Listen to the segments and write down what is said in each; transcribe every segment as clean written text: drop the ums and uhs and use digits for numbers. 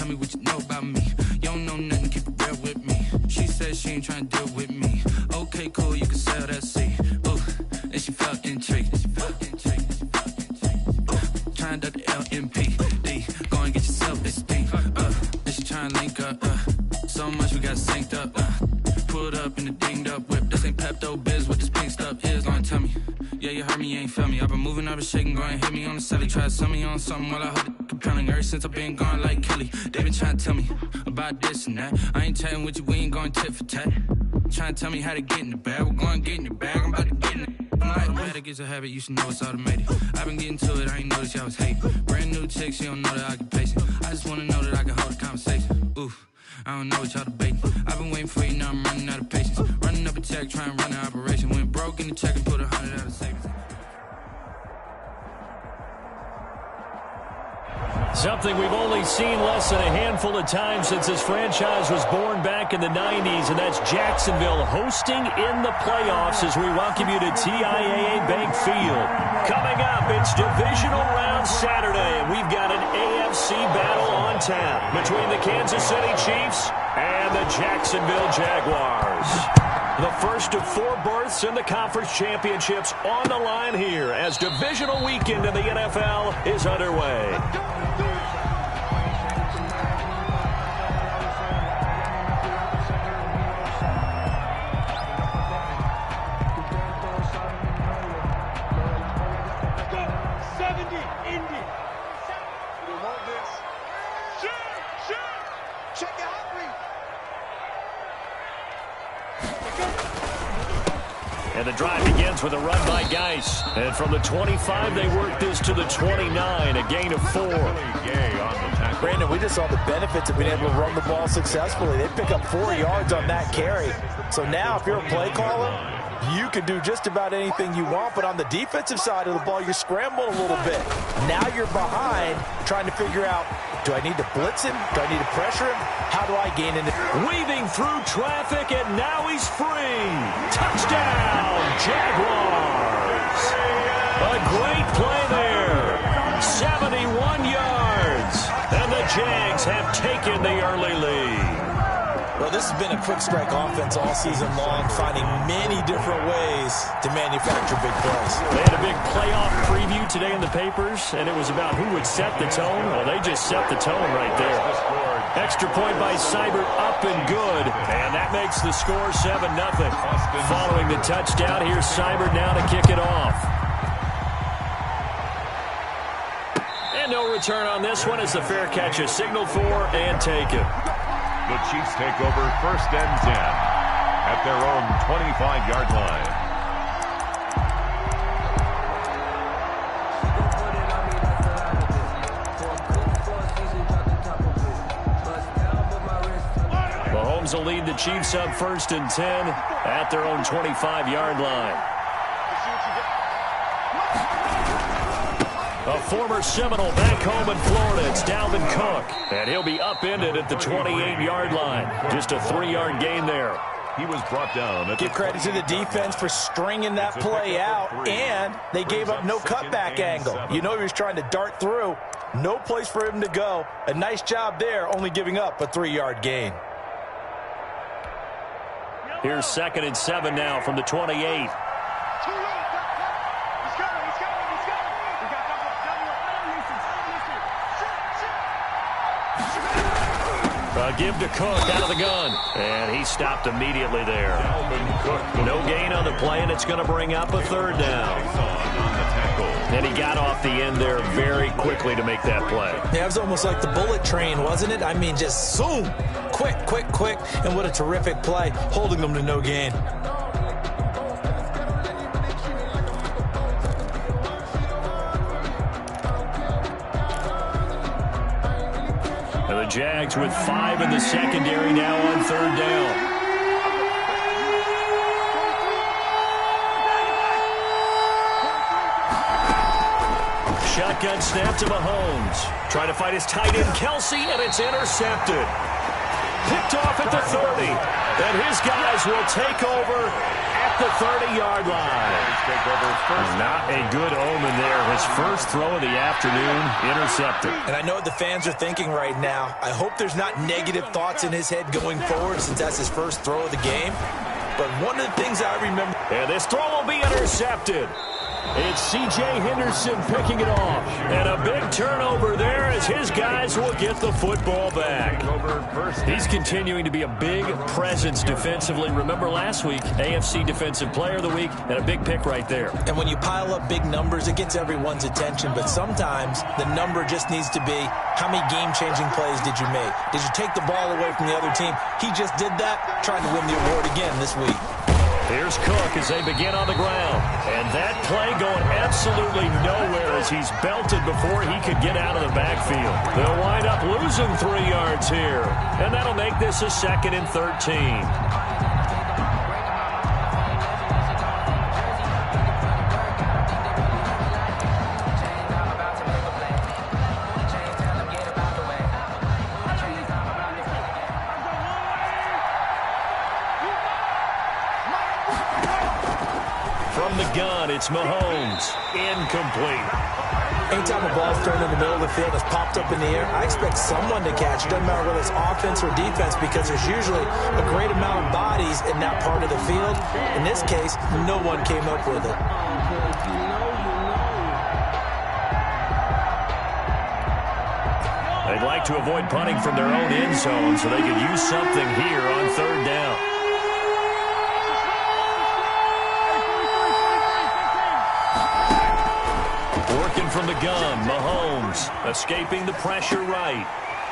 tell me what you know about me. You don't know nothing, keep it real with me. She said she ain't trying to deal with me. Okay, cool, you can sell that seat. Ooh, and she felt intrigued. Trying to duck the LMPD. Go and get yourself this thing. And she trying to link up. So much we got synced up. Pulled up in the dinged up whip. This ain't Pepto-Biz, what this pink stuff is. Gonna tell me. Yeah, you heard me, you ain't feel me. I've been moving, I've been shaking, go and hit me on the celly. Try to sell me on something while I hold it compelling. Ever since I've been gone like Kelly. They been trying to tell me about this and that. I ain't chatting with you, we ain't going tit for tat. Trying to tell me how to get in the bag. We're going to get in your bag, I'm about to get in it. I'm like, better get a habit, you should know it's automated. I've been getting to it, I ain't noticed y'all was hating. Brand new chick, she don't know that I can pace it. I just wanna know that I can hold a conversation. Oof, I don't know what y'all debating. I've been waiting for you, now I'm running out of patience. Running up a check, trying to run an operation. Went broke in the check and put 100 out of savings. Something we've only seen less than a handful of times since this franchise was born back in the 90s, and that's Jacksonville hosting in the playoffs as we welcome you to TIAA Bank Field. Coming up, it's Divisional Round Saturday, and we've got an AFC battle on tap between the Kansas City Chiefs and the Jacksonville Jaguars. The first of 4 berths in the conference championships on the line here as divisional weekend in the NFL is underway. And the drive begins with a run by Geis. And from the 25, they work this to the 29, a gain of 4. Brandon, we just saw the benefits of being able to run the ball successfully. They pick up 4 yards on that carry. So now if you're a play caller, you can do just about anything you want. But on the defensive side of the ball, you're scrambling a little bit. Now you're behind trying to figure out, do I need to blitz him? Do I need to pressure him? How do I gain it? Weaving through traffic, and now he's free. Touchdown, Jaguars. A great play there. 71 yards. And the Jags have taken the early lead. Well, this has been a quick strike offense all season long, finding many different ways to manufacture big plays. They had a big playoff preview today in the papers, and it was about who would set the tone. Well, they just set the tone right there. Extra point by Seibert, up and good, and that makes the score 7-0. Following the touchdown, here's Seibert now to kick it off. And no return on this one as the fair catch is signaled for and taken. The Chiefs take over 1st and 10 at their own 25-yard line. Mahomes will lead the Chiefs up 1st and 10 at their own 25-yard line. A former Seminole back home in Florida. It's Dalvin Cook. And he'll be upended at the 28-yard line. Just a 3-yard gain there. He was brought down. Give credit to the defense for stringing that play out, and they gave up no cutback angle. You know he was trying to dart through. No place for him to go. A nice job there, only giving up a 3-yard gain. Here's 2nd and 7 now from the 28. Give to Cook out of the gun. And he stopped immediately there. No gain on the play, and it's going to bring up a 3rd down. And he got off the end there very quickly to make that play. Yeah, it was almost like the bullet train, wasn't it? I mean, just zoom. Quick. And what a terrific play, holding them to no gain. The Jags with 5 in the secondary now on 3rd down. Shotgun snap to Mahomes. Trying to find his tight end, Kelsey, and it's intercepted. picked off at the 30. And his guys will take over at the 30-yard line. Not a good omen there. His first throw of the afternoon, intercepted. And I know what the fans are thinking right now. I hope there's not negative thoughts in his head going forward since that's his first throw of the game. But one of the things I remember... And this throw will be intercepted. It's C.J. Henderson picking it off. And a big turnover there as his guys will get the football back. He's continuing to be a big presence defensively. Remember last week, AFC Defensive Player of the Week, and a big pick right there. And when you pile up big numbers, it gets everyone's attention. But sometimes the number just needs to be, how many game-changing plays did you make? Did you take the ball away from the other team? He just did that, trying to win the award again this week. Here's Cook as they begin on the ground. And that play going absolutely nowhere as he's belted before he could get out of the backfield. They'll wind up losing 3 yards here. And that'll make this a 2nd and 13. It's Mahomes. Incomplete. Anytime a ball's thrown in the middle of the field, it's popped up in the air, I expect someone to catch it. Doesn't matter whether it's offense or defense, because there's usually a great amount of bodies in that part of the field. In this case, no one came up with it. They'd like to avoid punting from their own end zone so they could use something here on 3rd down. Working from the gun, Mahomes escaping the pressure right.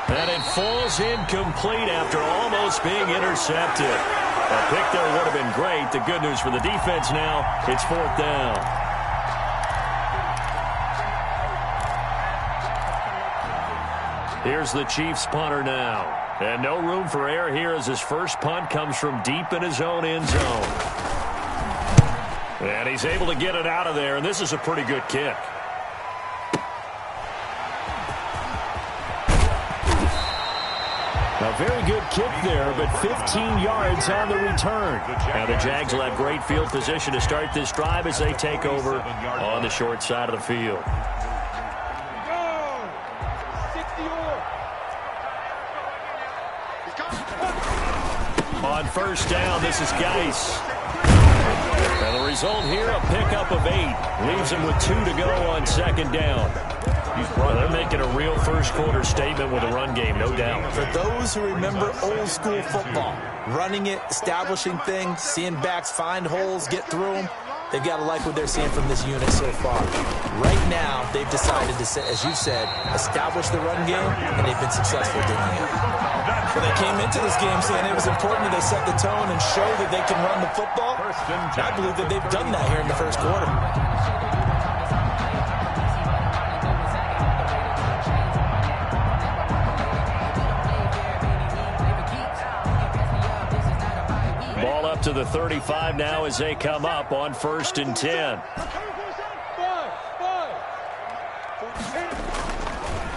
And it falls incomplete after almost being intercepted. A pick there would have been great. The good news for the defense now, it's 4th down. Here's the Chiefs punter now. And no room for error here as his first punt comes from deep in his own end zone. And he's able to get it out of there, and this is a pretty good kick. A very good kick there, but 15 yards on the return. Now the Jags will have great field position to start this drive as they take over on the short side of the field. On 1st down, this is Geis. And the result here, a pickup of 8. Leaves him with 2 to go on 2nd down. Well, they're making a real first-quarter statement with a run game, no doubt. For those who remember old-school football, running it, establishing things, seeing backs find holes, get through them, they've got to like what they're seeing from this unit so far. Right now, they've decided to, as you said, establish the run game, and they've been successful doing it. Well, they came into this game saying it was important that they set the tone and show that they can run the football. I believe that they've done that here in the first quarter. Ball up to the 35 now as they come up on 1st and 10.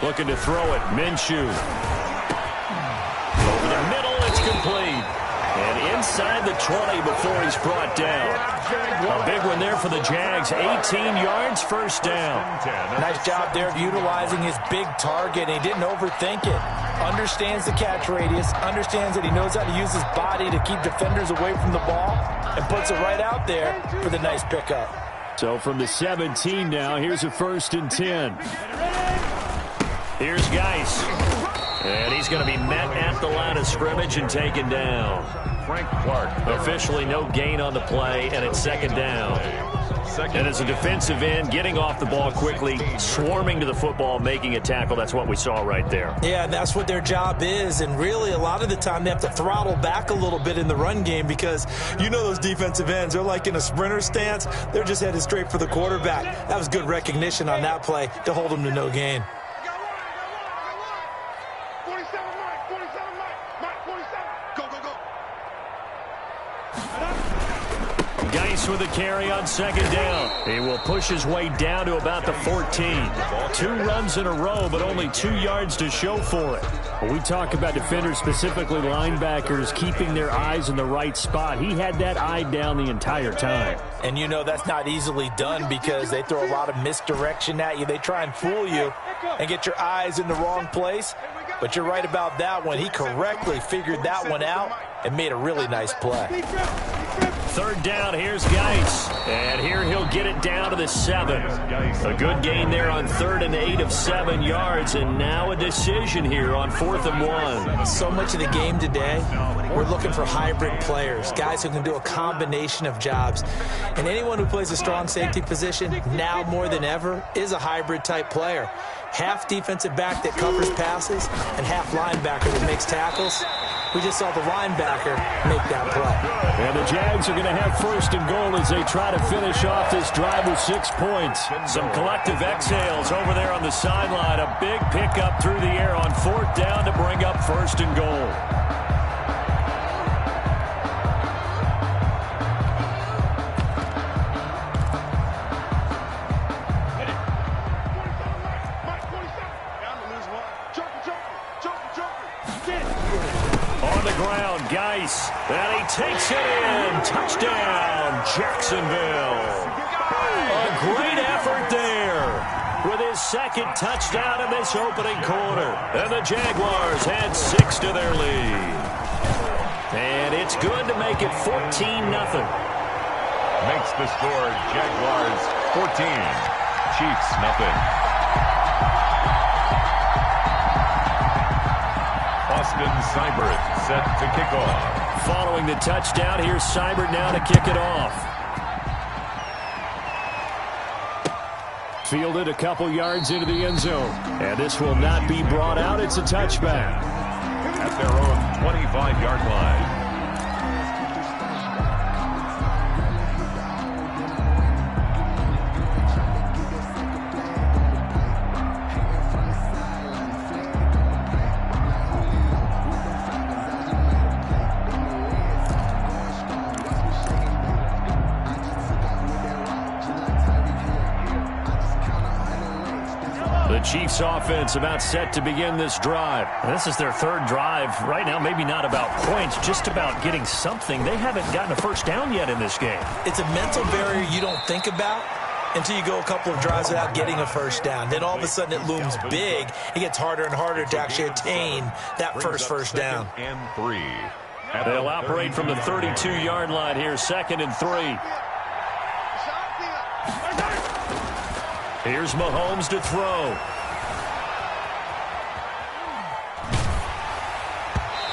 Looking to throw it. Minshew. Over the middle, it's complete. And inside the 20 before he's brought down. A big one there for the Jags. 18 yards, 1st down. Nice job there of utilizing his big target. He didn't overthink it. Understands the catch radius. Understands that he knows how to use his body to keep defenders away from the ball. And puts it right out there for the nice pickup. So from the 17 now, here's a 1st and 10. Here's Geis. And he's going to be met at the line of scrimmage and taken down. Frank Clark. Officially no gain on the play, and it's 2nd down. And as a defensive end, getting off the ball quickly, swarming to the football, making a tackle, that's what we saw right there. Yeah, that's what their job is. And really, a lot of the time, they have to throttle back a little bit in the run game because you know those defensive ends, they're like in a sprinter stance. They're just headed straight for the quarterback. That was good recognition on that play to hold them to no gain. Geis with a carry on second down. He will push his way down to about the 14. 2 runs in a row, but only 2 yards to show for it. When we talk about defenders, specifically linebackers, keeping their eyes in the right spot, he had that eye down the entire time. And you know that's not easily done because they throw a lot of misdirection at you. They try and fool you and get your eyes in the wrong place. But you're right about that one. He correctly figured that one out and made a really nice play. Third down, here's Geis. And here he'll get it down to the 7. A good gain there on 3rd and 8 of 7 yards. And now a decision here on 4th and 1. So much of the game today, we're looking for hybrid players, guys who can do a combination of jobs. And anyone who plays a strong safety position, now more than ever, is a hybrid type player. Half defensive back that covers passes and half linebacker that makes tackles. We just saw the linebacker make that play. And the Jags are going to have 1st and goal as they try to finish off this drive with 6 points. Some collective exhales over there on the sideline. A big pickup through the air on 4th down to bring up 1st and goal. Geis, and he takes it in. Touchdown, Jacksonville. A great effort there with his 2nd touchdown in this opening quarter. And the Jaguars had 6 to their lead. And it's good to make it 14-0. Makes the score Jaguars 14, Chiefs nothing. Austin Seibert set to kick off. Following the touchdown, here's Seibert now to kick it off. Fielded a couple yards into the end zone. And this will not be brought out. It's a touchback. At their own 25-yard line. Chiefs offense about set to begin this drive. This is their 3rd drive. Right now, maybe not about points, just about getting something. They haven't gotten a 1st down yet in this game. It's a mental barrier you don't think about until you go a couple of drives without getting a 1st down. Then all of a sudden it looms big. It gets harder and harder to actually attain that first down. And 3. They'll operate from the 32-yard line here, 2nd and 3. Here's Mahomes to throw.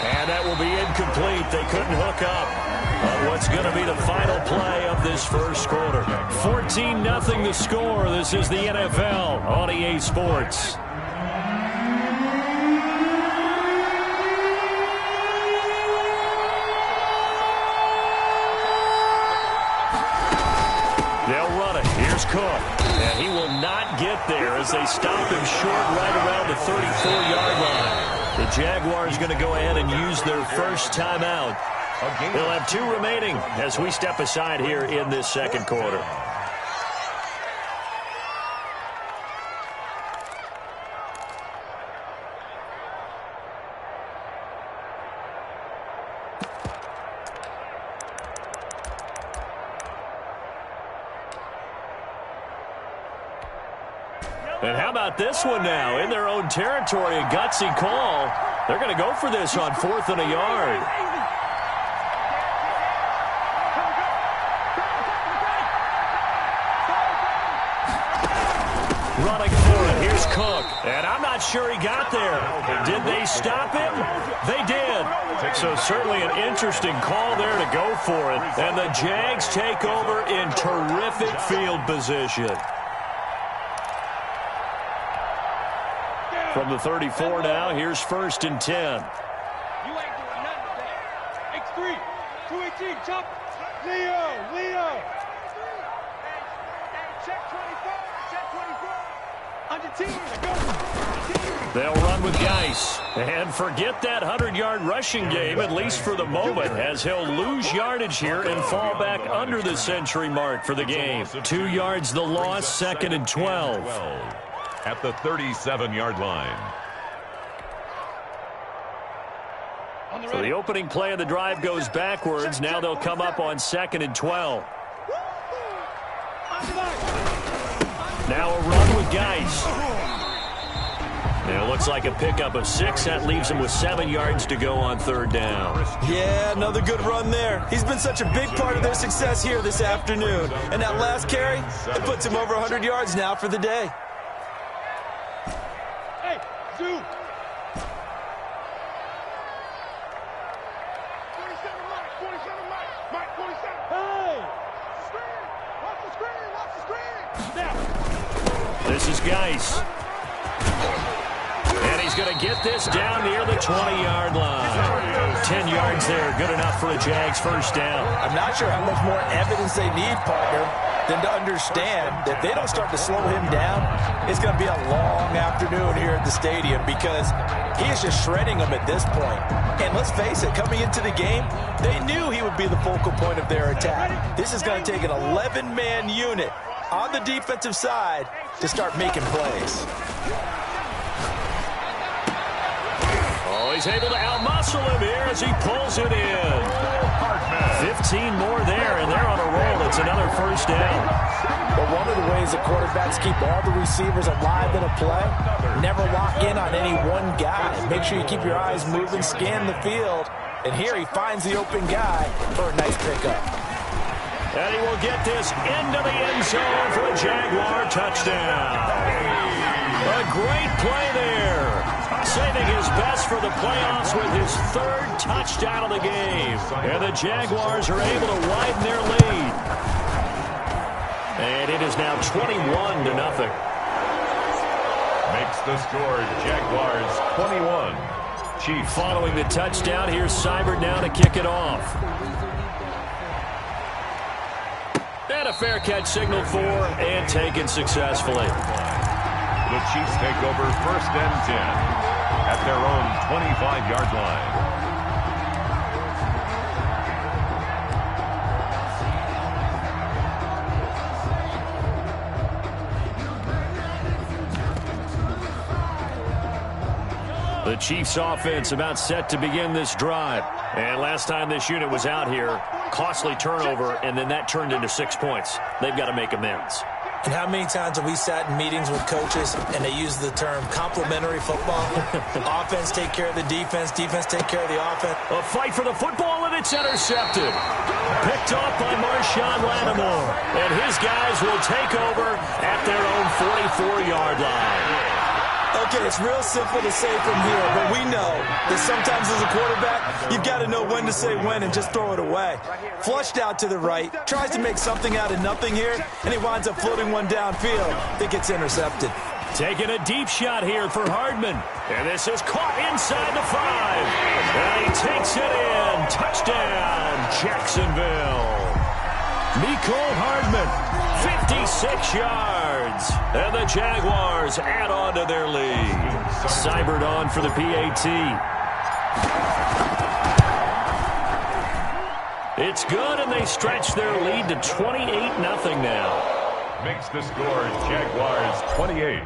And that will be incomplete. They couldn't hook up on what's going to be the final play of this 1st quarter. 14-0 the score. This is the NFL on EA Sports. They'll run it. Here's Cook. And he will not get there as they stop him short right around the 34-yard line. The Jaguars going to go ahead and use their 1st timeout. They'll have 2 remaining as we step aside here in this 2nd quarter. And how about this one now? In their own territory, a gutsy call. They're going to go for this on 4th and a yard. Running for it. Here's Cook. And I'm not sure he got there. Did they stop him? They did. So certainly an interesting call there to go for it. And the Jags take over in terrific field position. From the 34 now, here's 1st and 10. You ain't doing nothing today. X3, 218, jump. Leo. Hey, check 24, check 24. They'll run with Geis. And forget that 100-yard rushing game, at least for the moment, as he'll lose yardage here and fall back under the century mark for the game. 2 yards the loss, 2nd and 12. At the 37-yard line. So the opening play of the drive goes backwards. Now they'll come up on 2nd and 12. Now a run with Geis. It looks like a pickup of 6. That leaves him with 7 yards to go on 3rd down. Yeah, another good run there. He's been such a big part of their success here this afternoon. And that last carry, it puts him over 100 yards now for the day. Hey, Zoo. 47 Mike, 47. Hey! Screen! Watch the screen! Now. This is Geis. And he's going to get this down near the 20-yard line. 10 yards there, good enough for a Jags first down. I'm not sure how much more evidence they need, partner, than to understand that they don't start to slow him down. It's going to be a long afternoon here at the stadium because he is just shredding them at this point. And let's face it, coming into the game, they knew he would be the focal point of their attack. This is going to take an 11-man unit on the defensive side to start making plays. Oh, he's able to outmuscle him here as he pulls it in. 15 more there, and they're on a roll. It's another first down. But one of the ways that quarterbacks keep all the receivers alive in a play, never lock in on any one guy. Make sure you keep your eyes moving, scan the field. And here he finds the open guy for a nice pickup. And he will get this into the end zone for a Jaguar touchdown. A great play there. Saving his best for the playoffs with his 3rd touchdown of the game. And the Jaguars are able to widen their lead. And it is now 21-0. Makes the score Jaguars 21. Chiefs. Following the touchdown, here's Seibert now to kick it off. And a fair catch signaled for and taken successfully. The Chiefs take over 1st and 10 at their own 25-yard line. The Chiefs offense about set to begin this drive. And last time this unit was out here, costly turnover, and then that turned into 6 points. They've got to make amends. And how many times have we sat in meetings with coaches and they use the term complementary football? Offense take care of the defense, defense take care of the offense. A fight for the football, and it's intercepted. Picked off by Marshawn Lattimore. And his guys will take over at their own 44-yard line. Okay, it's real simple to say from here, but we know that sometimes as a quarterback, you've got to know when to say when and just throw it away. Flushed out to the right, tries to make something out of nothing here, and he winds up floating one downfield that gets intercepted. Taking a deep shot here for Hardman. And this is caught inside the 5. And he takes it in. Touchdown, Jacksonville. Mecole Hardman, 56 yards. And the Jaguars add on to their lead. Seibert on for the PAT. It's good, and they stretch their lead to 28-0 now. Makes the score Jaguars 28.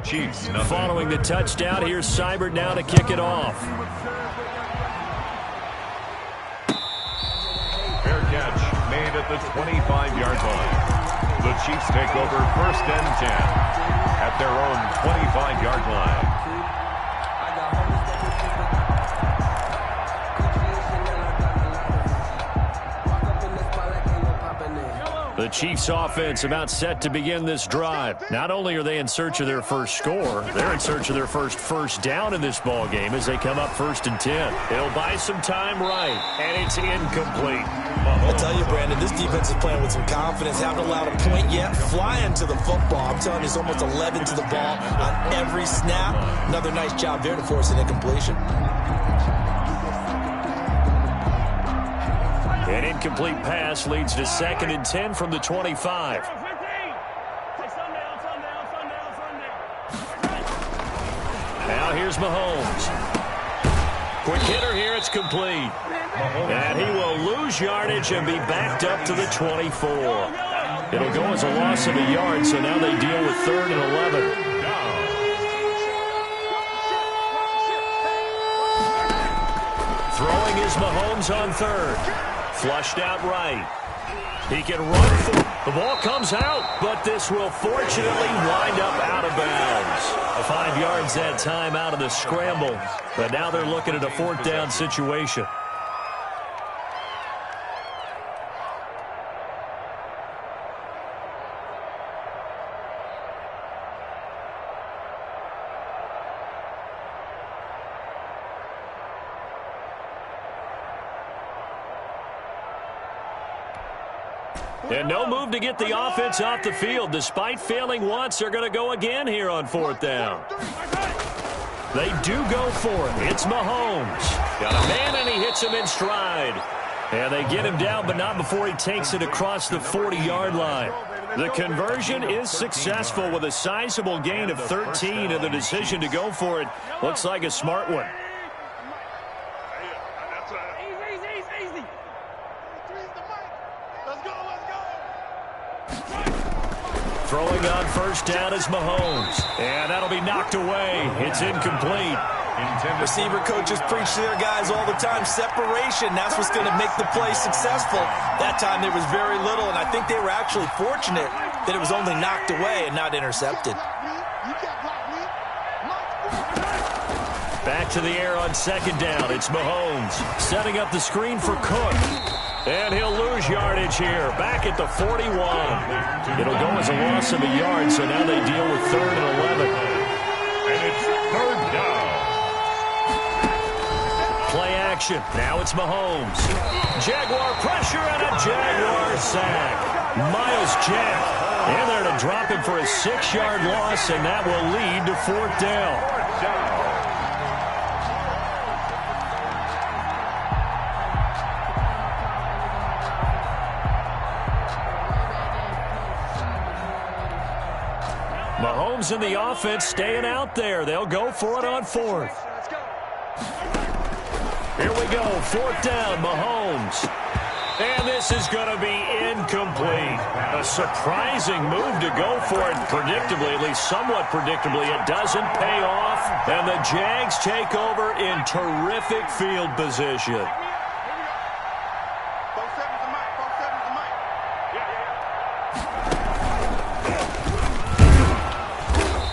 Chiefs nothing. Following the touchdown, here's Seibert now to kick it off. Fair catch made at the 25-yard line. The Chiefs take over 1st and 10 at their own 25-yard line. The Chiefs offense about set to begin this drive. Not only are they in search of their first score, they're in search of their first down in this ball game as they come up 1st and 10. It'll buy some time right, and it's incomplete. I tell you, Brandon, this defense is playing with some confidence. Haven't allowed a point yet. Flying to the football. I'm telling you, it's almost 11 to the ball on every snap. Another nice job there to force an incompletion. An incomplete pass leads to 2nd and 10 from the 25. Now here's Mahomes. Quick hitter here, it's complete. And he will lose yardage and be backed up to the 24. It'll go as a loss of a yard, so now they deal with 3rd and 11. Throwing is Mahomes on 3rd. Flushed out right. He can run for it. The ball comes out, but this will fortunately wind up out of bounds. 5 yards that time out of the scramble, but now they're looking at a 4th down situation. And no move to get the offense off the field. Despite failing once, they're going to go again here on 4th down. They do go for it. It's Mahomes. Got a man, and he hits him in stride. And they get him down, but not before he takes it across the 40-yard line. The conversion is successful with a sizable gain of 13, and the decision to go for it looks like a smart one. Throwing on 1st down is Mahomes. And that'll be knocked away. It's incomplete. Receiver coaches preach to their guys all the time. Separation, that's what's going to make the play successful. That time there was very little, and I think they were actually fortunate that it was only knocked away and not intercepted. Back to the air on 2nd down. It's Mahomes setting up the screen for Cook. And he'll lose yardage here, back at the 41. It'll go as a loss of a yard, so now they deal with 3rd and 11. And it's 3rd down. Play action. Now it's Mahomes. Jaguar pressure and a Jaguar sack. Miles Jack in there to drop him for a 6-yard loss, and that will lead to 4th down. Mahomes and the offense staying out there. They'll go for it on 4th. Here we go, 4th down, Mahomes. And this is going to be incomplete. A surprising move to go for it. Predictably, at least somewhat predictably, it doesn't pay off. And the Jags take over in terrific field position.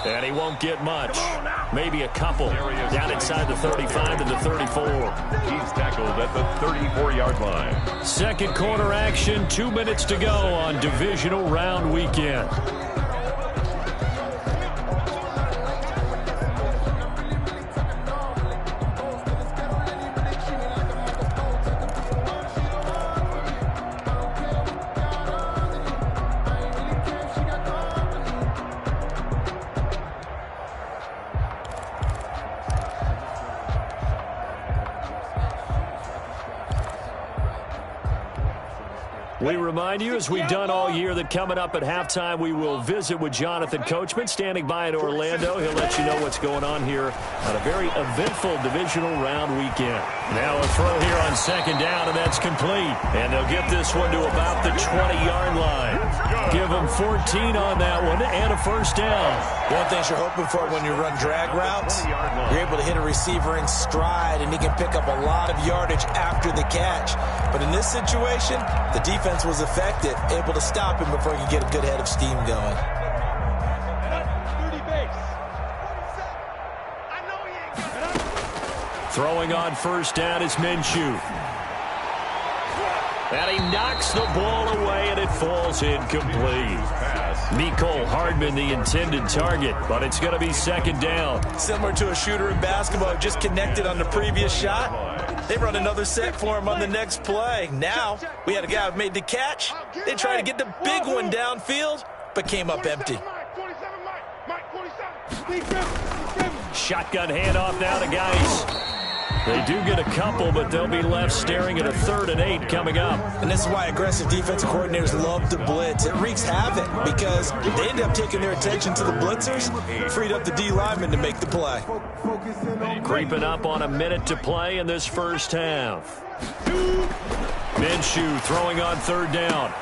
And he won't get much. Maybe a couple. Down inside the 35 to the 34. He's tackled at the 34-yard line. 2nd quarter action. 2 minutes to go on divisional round weekend. We remind you, as we've done all year, that coming up at halftime, we will visit with Jonathan Coachman, standing by in Orlando. He'll let you know what's going on here on a very eventful divisional round weekend. Now a throw here on 2nd down, and that's complete. And they'll get this one to about the 20-yard line. Give them 14 on that one and a 1st down. One thing you're hoping for when you run drag routes, you're able to hit a receiver in stride, and he can pick up a lot of yardage after the catch. But in this situation, the defense was effective, able to stop him before he could get a good head of steam going. Throwing on 1st down is Minshew. And he knocks the ball away, and it falls incomplete. Mecole Hardman, the intended target, but it's going to be 2nd down. Similar to a shooter in basketball, just connected on the previous shot. They run another set for him on the next play. Now, we had a guy who made the catch. They tried to get the big one downfield, but came up empty. Shotgun handoff now to Geis. They do get a couple, but they'll be left staring at a 3rd and 8 coming up. And this is why aggressive defensive coordinators love to blitz. It wreaks havoc because they end up taking their attention to the blitzers, freed up the D lineman to make the play. Creeping up on a minute to play in this first half. Minshew throwing on 3rd down.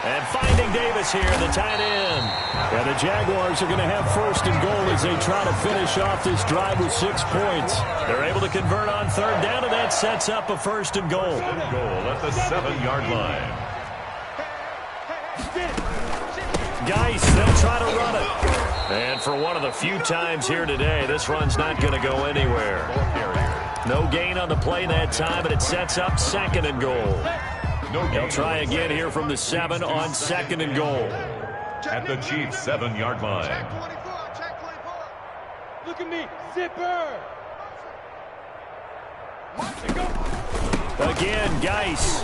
And finding Davis here, the tight end. And the Jaguars are going to have 1st and goal as they try to finish off this drive with 6 points. They're able to convert on 3rd down, and that sets up a 1st and goal. Goal at the 7-yard line. Geis, they'll try to run it. And for one of the few times here today, this run's not going to go anywhere. No gain on the play that time, and it sets up 2nd and goal. They'll try again here from the 7 on 2nd and goal. At the Chiefs' 7-yard line. Look at me, zipper. Again, Geis.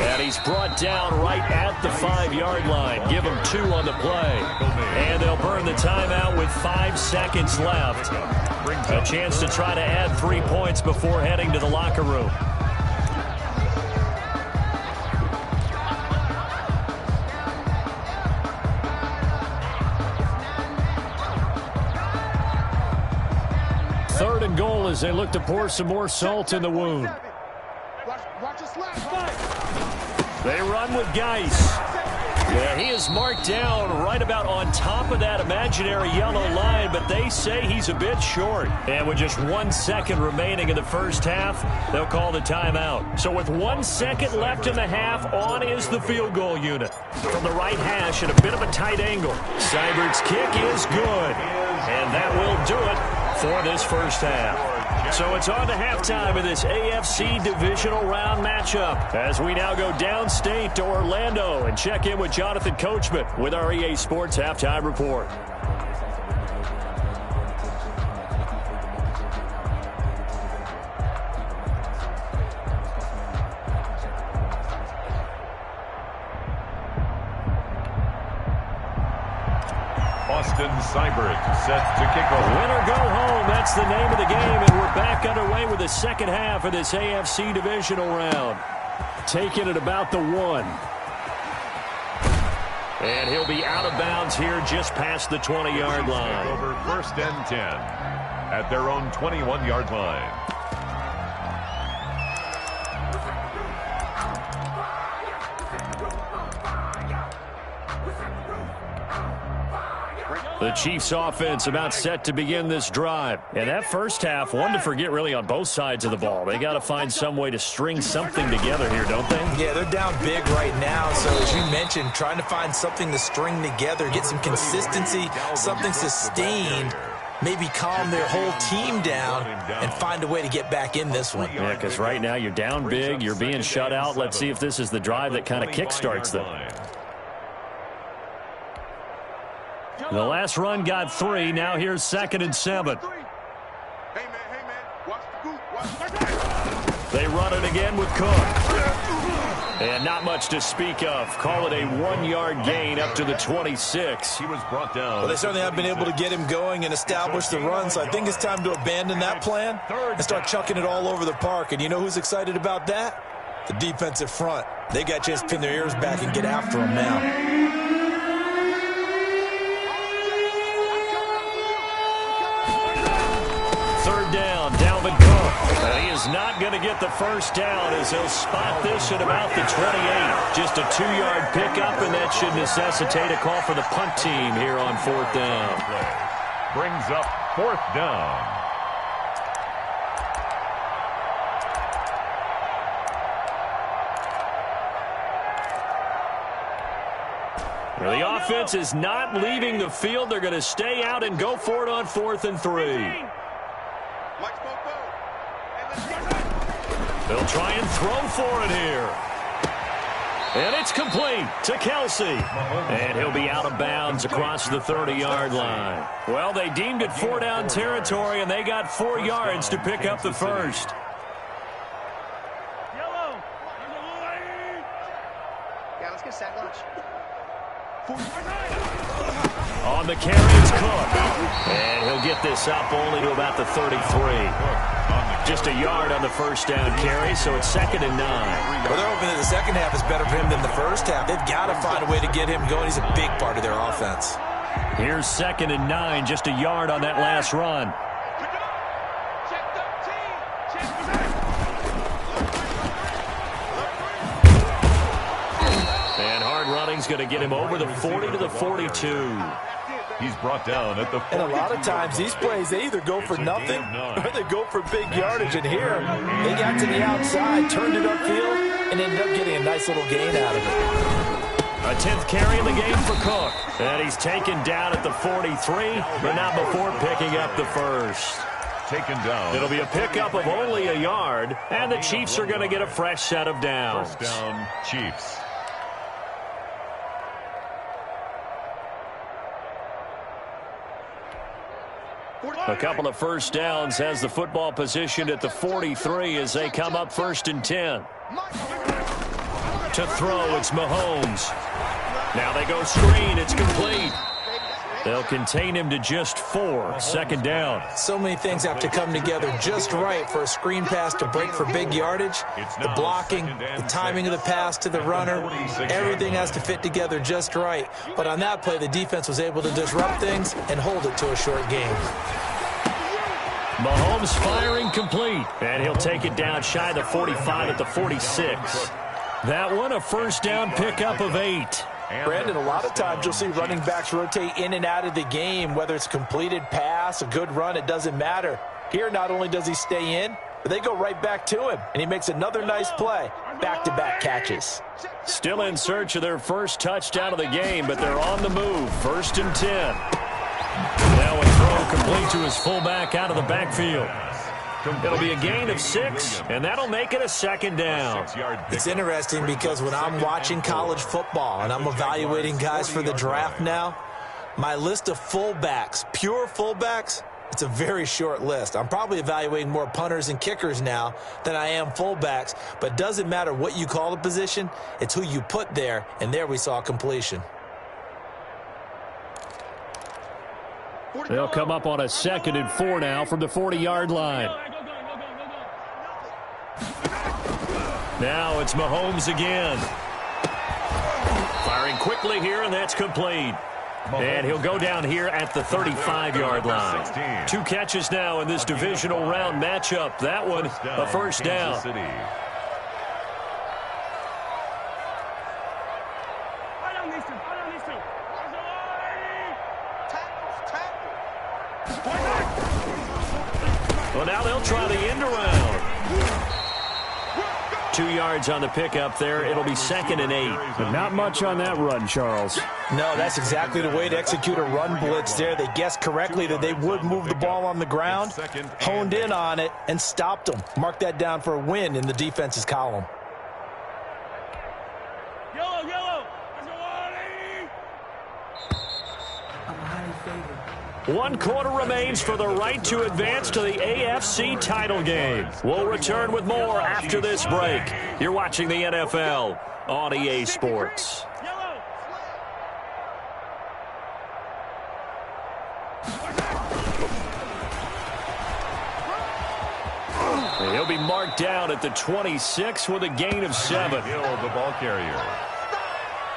And he's brought down right at the 5-yard line. Give him 2 on the play. And they'll burn the timeout with 5 seconds left. A chance to try to add 3 points before heading to the locker room. Third and goal as they look to pour some more salt in the wound. They run with Geis. Yeah, he is marked down right about on top of that imaginary yellow line, but they say he's a bit short. And with just 1 second remaining in the first half, they'll call the timeout. So with 1 second left in the half, on is the field goal unit. From the right hash at a bit of a tight angle. Seibert's kick is good. And that will do it for this first half. So it's on to halftime of this AFC divisional round matchup as we now go downstate to Orlando and check in with Jonathan Coachman with our EA Sports Halftime Report. Austin Seibert set to kick off. Win or go home, that's the name of the game, and we're back underway with the second half of this AFC divisional round. Taking it about the 1. And he'll be out of bounds here just past the 20-yard line. Over 1st and 10 at their own 21-yard line. The Chiefs offense about set to begin this drive. And that first half, one to forget really on both sides of the ball. They got to find some way to string something together here, don't they? Yeah, they're down big right now. So as you mentioned, trying to find something to string together, get some consistency, something sustained, maybe calm their whole team down and find a way to get back in this one. Yeah, because right now you're down big, you're being shut out. Let's see if this is the drive that kind of kickstarts them. The last run got 3. Now here's 2nd and 7. They run it again with Cook. And not much to speak of. Call it a 1-yard gain up to the 26. He was brought down. Well, they certainly have been able to get him going and establish the run, so I think it's time to abandon that plan and start chucking it all over the park. And you know who's excited about that? The defensive front. They got a chance to pin their ears back and get after him now. And he is not going to get the first down as he'll spot this at about the 28. Just a 2-yard pickup, and that should necessitate a call for the punt team here on 4th down. Brings up 4th down. Well, the offense is not leaving the field. They're going to stay out and go for it on 4th and 3. They'll try and throw for it here. And it's complete to Kelsey. And he'll be out of bounds across the 30-yard line. Well, they deemed it 4-down territory, and they got 4 yards to pick up the first. Yeah, let's get sack lunch. On the carry, it's Cook. And he'll get this up only to about the 33. Just a yard on the first down carry, so it's 2nd and 9. Well, they're hoping that the second half is better for him than the first half. They've got to find a way to get him going. He's a big part of their offense. Here's 2nd and 9, just a yard on that last run. And hard running's going to get him over the 40 to the 42. He's brought down at the 40. And a lot of times these plays, they either go for nothing or they go for big yardage. And here, they got to the outside, turned it upfield, and ended up getting a nice little gain out of it. A 10th carry in the game for Cook. And he's taken down at the 43, but not before picking up the first. Taken down. It'll be a pickup of only a yard, and the Chiefs are going to get a fresh set of downs. First down, Chiefs. A couple of first downs has the football positioned at the 43 as they come up 1st and 10. To throw, it's Mahomes. Now they go screen, it's complete. They'll contain him to just 4, 2nd down. So many things have to come together just right for a screen pass to break for big yardage. The blocking, the timing of the pass to the runner, everything has to fit together just right. But on that play, the defense was able to disrupt things and hold it to a short game. Mahomes firing complete, and he'll take it down shy of the 45 at the 46. That one a first down pickup of 8. Brandon, a lot of times you'll see running backs rotate in and out of the game, whether it's a completed pass, a good run, it doesn't matter. Here, not only does he stay in, but they go right back to him, and he makes another nice play. Back-to-back catches. Still in search of their first touchdown of the game, but they're on the move. 1st and 10. Now a throw complete to his fullback out of the backfield. It'll be a gain of 6, and that'll make it a 2nd down. It's interesting because when I'm watching college football and I'm evaluating guys for the draft now, my list of fullbacks, pure fullbacks, it's a very short list. I'm probably evaluating more punters and kickers now than I am fullbacks, but it doesn't matter what you call the position, it's who you put there, and there we saw completion. They'll come up on a 2nd and 4 now from the 40-yard line. Now it's Mahomes again. Firing quickly here, and that's complete. And he'll go down here at the 35-yard line. 2 catches now in this divisional round matchup. That one, a first down. Well, now they'll try the end around. 2 yards on the pickup there. It'll be 2nd and 8. But not much on that run, Charles. No, that's exactly the way to execute a run blitz there. They guessed correctly that they would move the ball on the ground, honed in on it, and stopped them. Mark that down for a win in the defense's column. Yellow. 1 quarter remains for the right to advance to the AFC title game. We'll return with more after this break. You're watching the NFL on EA Sports. He'll be marked down at the 26 with a gain of 7. Hill, the ball carrier.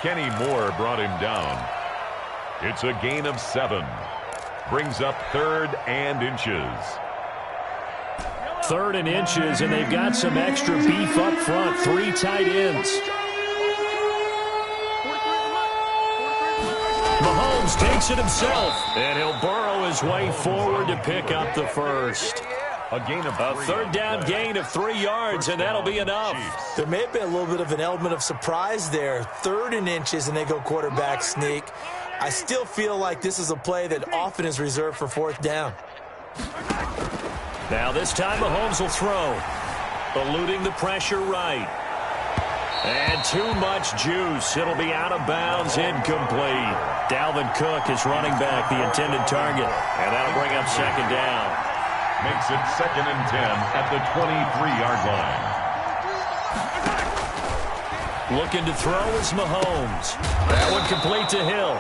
Kenny Moore brought him down. It's a gain of 7. Brings up 3rd and inches. 3rd and inches, and they've got some extra beef up front. 3 tight ends. Mahomes takes it himself, and he'll burrow his way forward to pick up the first. A gain of 3. A 3rd down gain of 3 yards, and that'll be enough. There may have been a little bit of an element of surprise there. 3rd and inches, and they go quarterback sneak. I still feel like this is a play that often is reserved for 4th down. Now this time Mahomes will throw. Eluding the pressure right. And too much juice. It'll be out of bounds, incomplete. Dalvin Cook is running back, the intended target. And that'll bring up 2nd down. Makes it 2nd and 10 at the 23-yard line. Looking to throw is Mahomes. That one complete to Hill.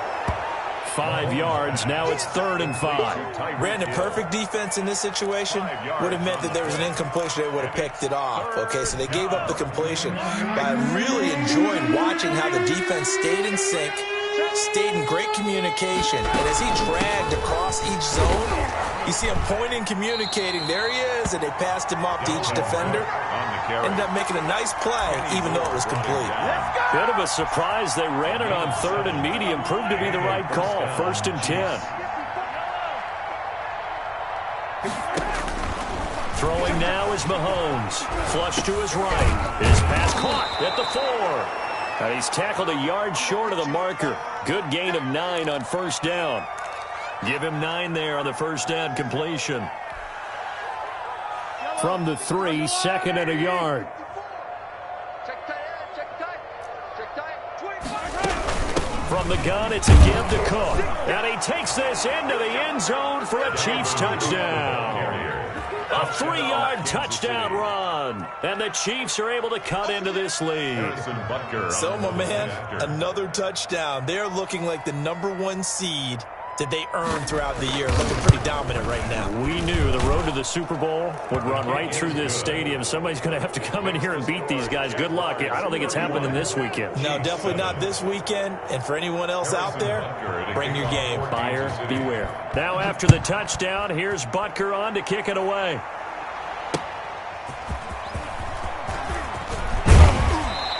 5 yards. Now it's 3rd and 5. Brandon, perfect defense in this situation would have meant that there was an incompletion. They would have picked it off. Okay, so they gave up the completion. But I really enjoyed watching how the defense stayed in sync, stayed in great communication. And as he dragged across each zone, you see him pointing, communicating. There he is, and they passed him off to each defender. Ended up making a nice play, even though it was complete. Bit of a surprise. They ran it on 3rd and medium. Proved to be the right call. 1st and 10. Throwing now is Mahomes. Flush to his right. His pass caught at the 4. And he's tackled a yard short of the marker. Good gain of 9 on 1st down. Give him 9 there on the 1st down completion. From the 3, 2nd and a yard. From the gun, it's a give to Cook. And he takes this into the end zone for a Chiefs touchdown. A 3-yard touchdown run. And the Chiefs are able to cut into this lead. So, my man, another touchdown. They're looking like the #1 seed that they earned throughout the year. Looking pretty dominant right now. We knew the road to the Super Bowl would run right through this stadium. Somebody's going to have to come in here and beat these guys. Good luck. I don't think it's happening this weekend. No, definitely not this weekend. And for anyone else out there, bring your game. Buyer beware. Now after the touchdown, here's Butker on to kick it away.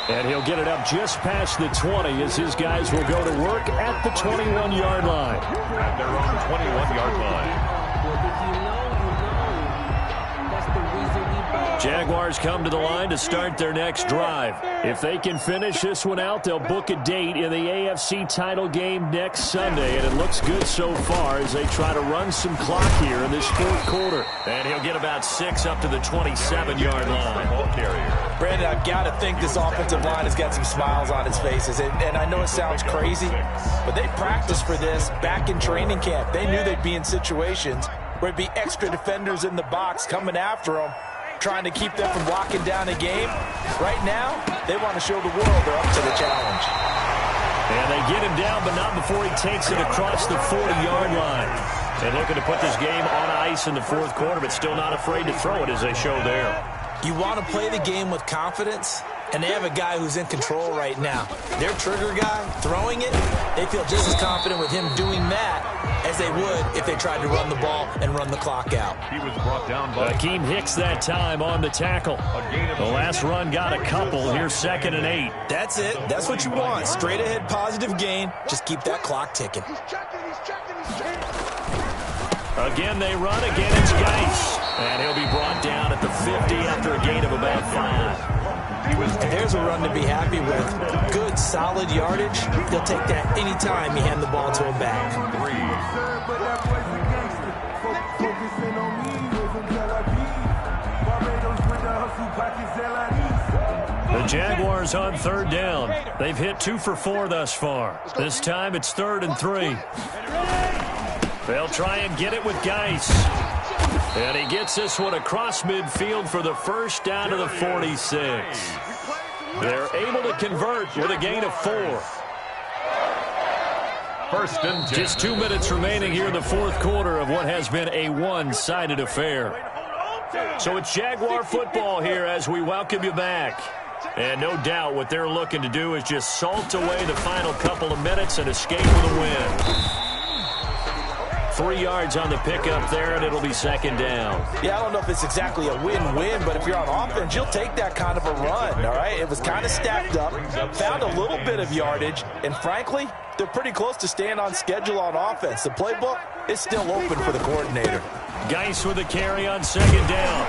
And he'll get it up just past the 20 as his guys will go to work at the 21-yard line. At their own 21-yard line. Jaguars come to the line to start their next drive. If they can finish this one out, they'll book a date in the AFC title game next Sunday. And it looks good so far as they try to run some clock here in this 4th quarter. And he'll get about 6 up to the 27-yard line. Brandon, I've got to think this offensive line has got some smiles on its faces. And I know it sounds crazy, but they practiced for this back in training camp. They knew they'd be in situations where it'd be extra defenders in the box coming after them, trying to keep them from locking down a game. Right now, they want to show the world they're up to the challenge. And they get him down, but not before he takes it across the 40-yard line. And looking to put this game on ice in the 4th quarter, but still not afraid to throw it as they show there. You want to play the game with confidence, and they have a guy who's in control right now. Their trigger guy, throwing it, they feel just as confident with him doing that as they would if they tried to run the ball and run the clock out. He was brought down by Akeem Hicks that time on the tackle. The last run got a couple. Here's 2nd and 8. That's it. That's what you want. Straight ahead positive gain. Just keep that clock ticking. Again, they run. Again, it's Geis. And he'll be brought down at the 50 after a gain of about 5. And there's a run to be happy with. Good, solid yardage. He'll take that anytime you hand the ball to him back. 3. The Jaguars on 3rd down. They've hit 2 for 4 thus far. This time it's 3rd and 3. They'll try and get it with Geis. And he gets this one across midfield for the 1st down to the 46. They're able to convert with a gain of 4. 1st and 10. Just 2 minutes remaining here in the 4th quarter of what has been a one-sided affair. So it's Jaguar football here as we welcome you back. And no doubt what they're looking to do is just salt away the final couple of minutes and escape with a win. 3 yards on the pickup there, and it'll be 2nd down. Yeah, I don't know if it's exactly a win-win, but if you're on offense, you'll take that kind of a run, all right? It was kind of stacked up, found a little bit of yardage, and frankly, they're pretty close to staying on schedule on offense. The playbook is still open for the coordinator. Geis with a carry on 2nd down.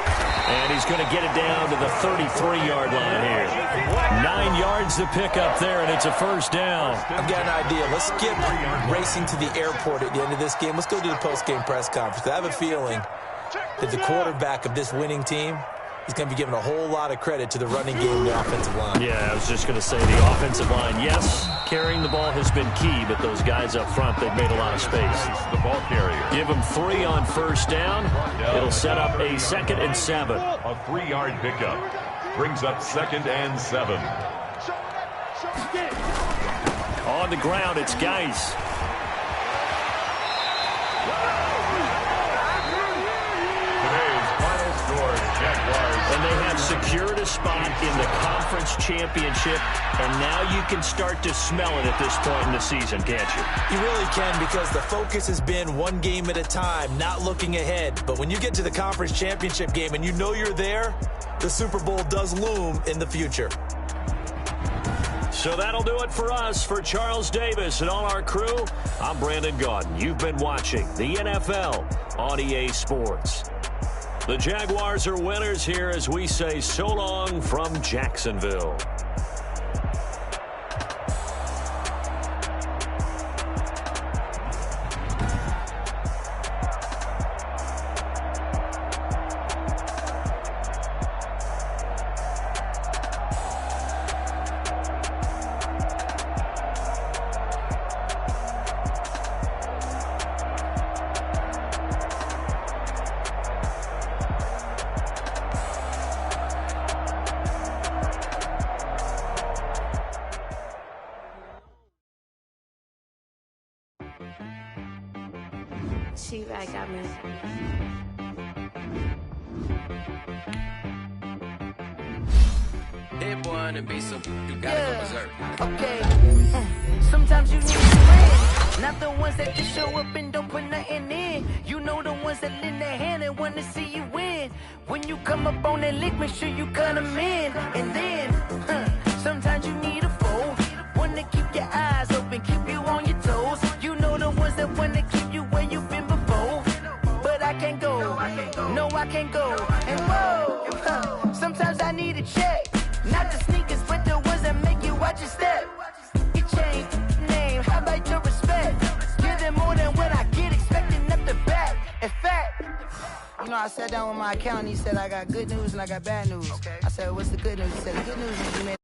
And he's going to get it down to the 33-yard line here. 9 yards to pick up there, and it's a 1st down. I've got an idea. Let's skip racing to the airport at the end of this game. Let's go to the post-game press conference. I have a feeling that the quarterback of this winning team is going to be given a whole lot of credit to the running game and the offensive line. Yeah, I was just going to say the offensive line, yes, carrying the ball has been key, but those guys up front, they've made a lot of space. The ball carrier. Give them 3 on 1st down. It'll set up a 2nd and 7. A 3-yard pickup brings up 2nd and 7. On the ground, it's Geis. spot in the conference championship, and now you can start to smell it at this point in the season, can't you? You really can, because the focus has been one game at a time, not looking ahead. But when you get to the conference championship game and you know you're there, the Super Bowl does loom in the future. So that'll do it for us. For Charles Davis and all our crew, I'm Brandon Gaudin. You've been watching the NFL on EA Sports. The Jaguars are winners here as we say so long from Jacksonville. She right got me. Hit one and be some. You gotta go berserk. Okay. Sometimes you need friends, not the ones that just show up and don't put nothing in. You know the ones that lend their hand and want to see you win. When you come up on that lick, make sure you cut them in. And then, sometimes you need a foe, one to keep your eyes open, keep you on your toes. You know the ones that want to keep you where you've been before. But I can't go, no I can't go. And whoa, sometimes I need a check. Not the sneakers, but the ones that make you watch your step. You change name, how about your respect? Give them more than what I get, expecting up the back. In fact, you know, I sat down with my accountant, he said I got good news and I got bad news. I said, what's the good news? He said, the good news is you made